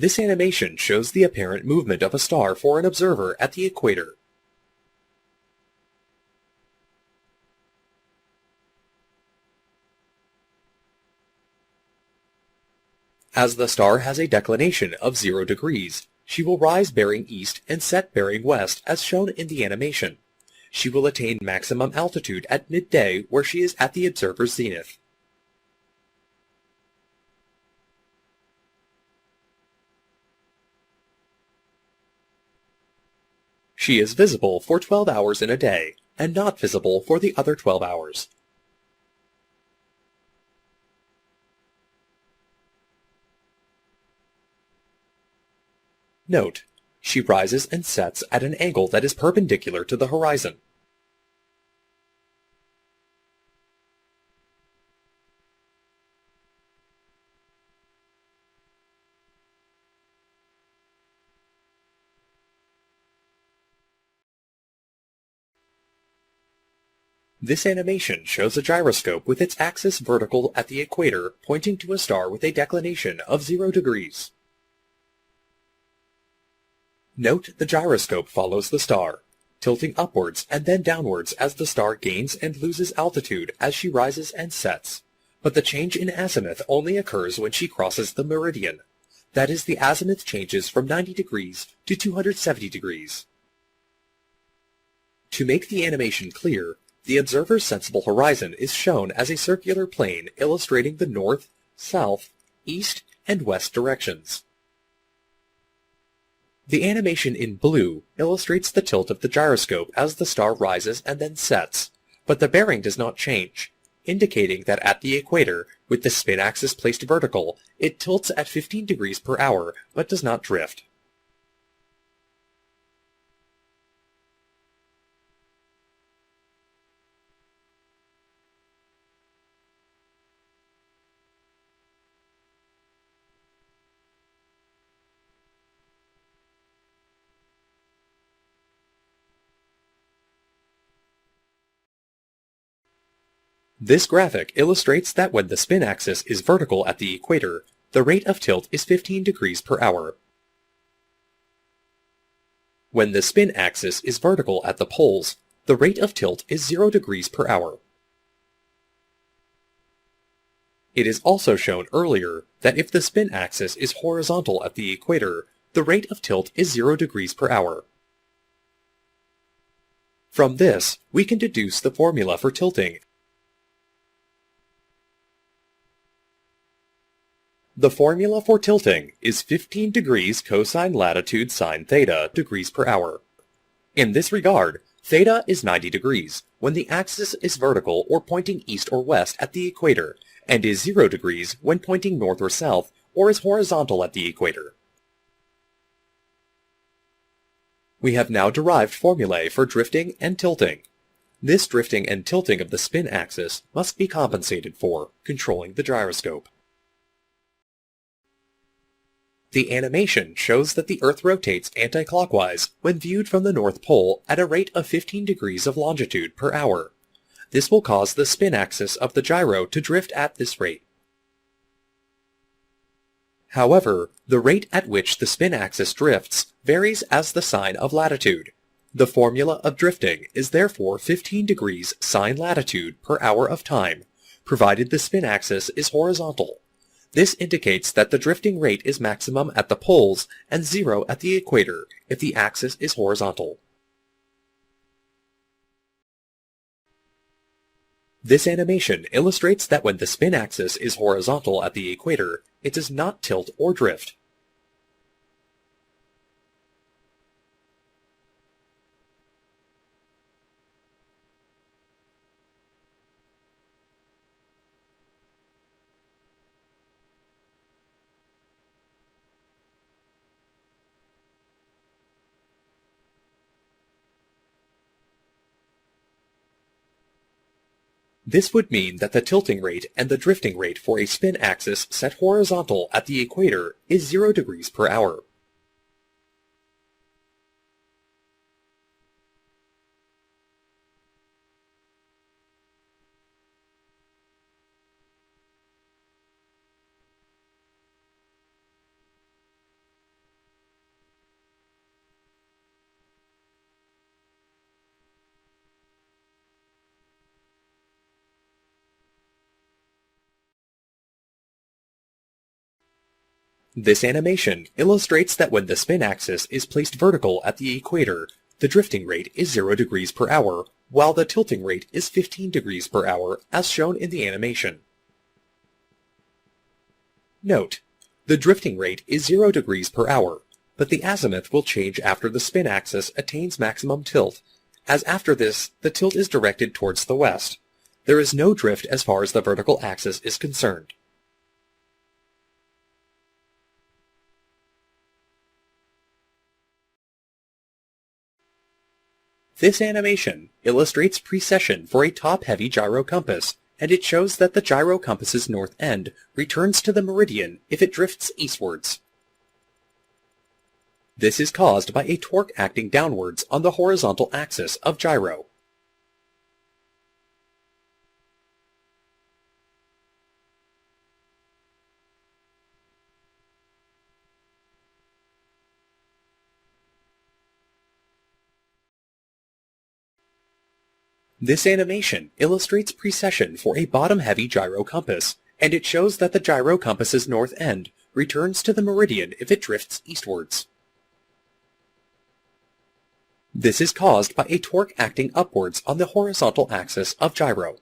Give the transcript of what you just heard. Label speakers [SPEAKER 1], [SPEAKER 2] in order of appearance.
[SPEAKER 1] This animation shows the apparent movement of a star for an observer at the equator. As the star has a declination of 0 degrees, she will rise bearing east and set bearing west as shown in the animation. She will attain maximum altitude at midday where she is at the observer's zenith. She is visible for 12 hours in a day, and not visible for the other 12 hours. Note: she rises and sets at an angle that is perpendicular to the horizon. This animation shows a gyroscope with its axis vertical at the equator pointing to a star with a declination of 0 degrees. Note the gyroscope follows the star, tilting upwards and then downwards as the star gains and loses altitude as she rises and sets, but the change in azimuth only occurs when she crosses the meridian. That is, the azimuth changes from 90 degrees to 270 degrees. To make the animation clear, the observer's sensible horizon is shown as a circular plane illustrating the north, south, east, and west directions. The animation in blue illustrates the tilt of the gyroscope as the star rises and then sets, but the bearing does not change, indicating that at the equator, with the spin axis placed vertical, it tilts at 15 degrees per hour but does not drift. This graphic illustrates that when the spin axis is vertical at the equator, the rate of tilt is 15 degrees per hour. When the spin axis is vertical at the poles, the rate of tilt is 0 degrees per hour. It is also shown earlier that if the spin axis is horizontal at the equator, the rate of tilt is 0 degrees per hour. From this, we can deduce the formula for tilting. The formula for tilting is 15 degrees cosine latitude sine theta degrees per hour. In this regard, theta is 90 degrees when the axis is vertical or pointing east or west at the equator, and is 0 degrees when pointing north or south or is horizontal at the equator. We have now derived formulae for drifting and tilting. This drifting and tilting of the spin axis must be compensated for, controlling the gyroscope. The animation shows that the Earth rotates anti-clockwise when viewed from the North Pole at a rate of 15 degrees of longitude per hour. This will cause the spin axis of the gyro to drift at this rate. However, the rate at which the spin axis drifts varies as the sign of latitude. The formula of drifting is therefore 15 degrees sine latitude per hour of time, provided the spin axis is horizontal. This indicates that the drifting rate is maximum at the poles and 0 at the equator if the axis is horizontal. This animation illustrates that when the spin axis is horizontal at the equator, it does not tilt or drift. This would mean that the tilting rate and the drifting rate for a spin axis set horizontal at the equator is 0 degrees per hour. This animation illustrates that when the spin axis is placed vertical at the equator, the drifting rate is 0 degrees per hour, while the tilting rate is 15 degrees per hour, as shown in the animation. Note: the drifting rate is 0 degrees per hour, but the azimuth will change after the spin axis attains maximum tilt, as after this, the tilt is directed towards the west. There is no drift as far as the vertical axis is concerned. This animation illustrates precession for a top-heavy gyro compass, and it shows that the gyro compass's north end returns to the meridian if it drifts eastwards. This is caused by a torque acting downwards on the horizontal axis of gyro. This animation illustrates precession for a bottom-heavy gyro compass, and it shows that the gyro compass's north end returns to the meridian if it drifts eastwards. This is caused by a torque acting upwards on the horizontal axis of gyro.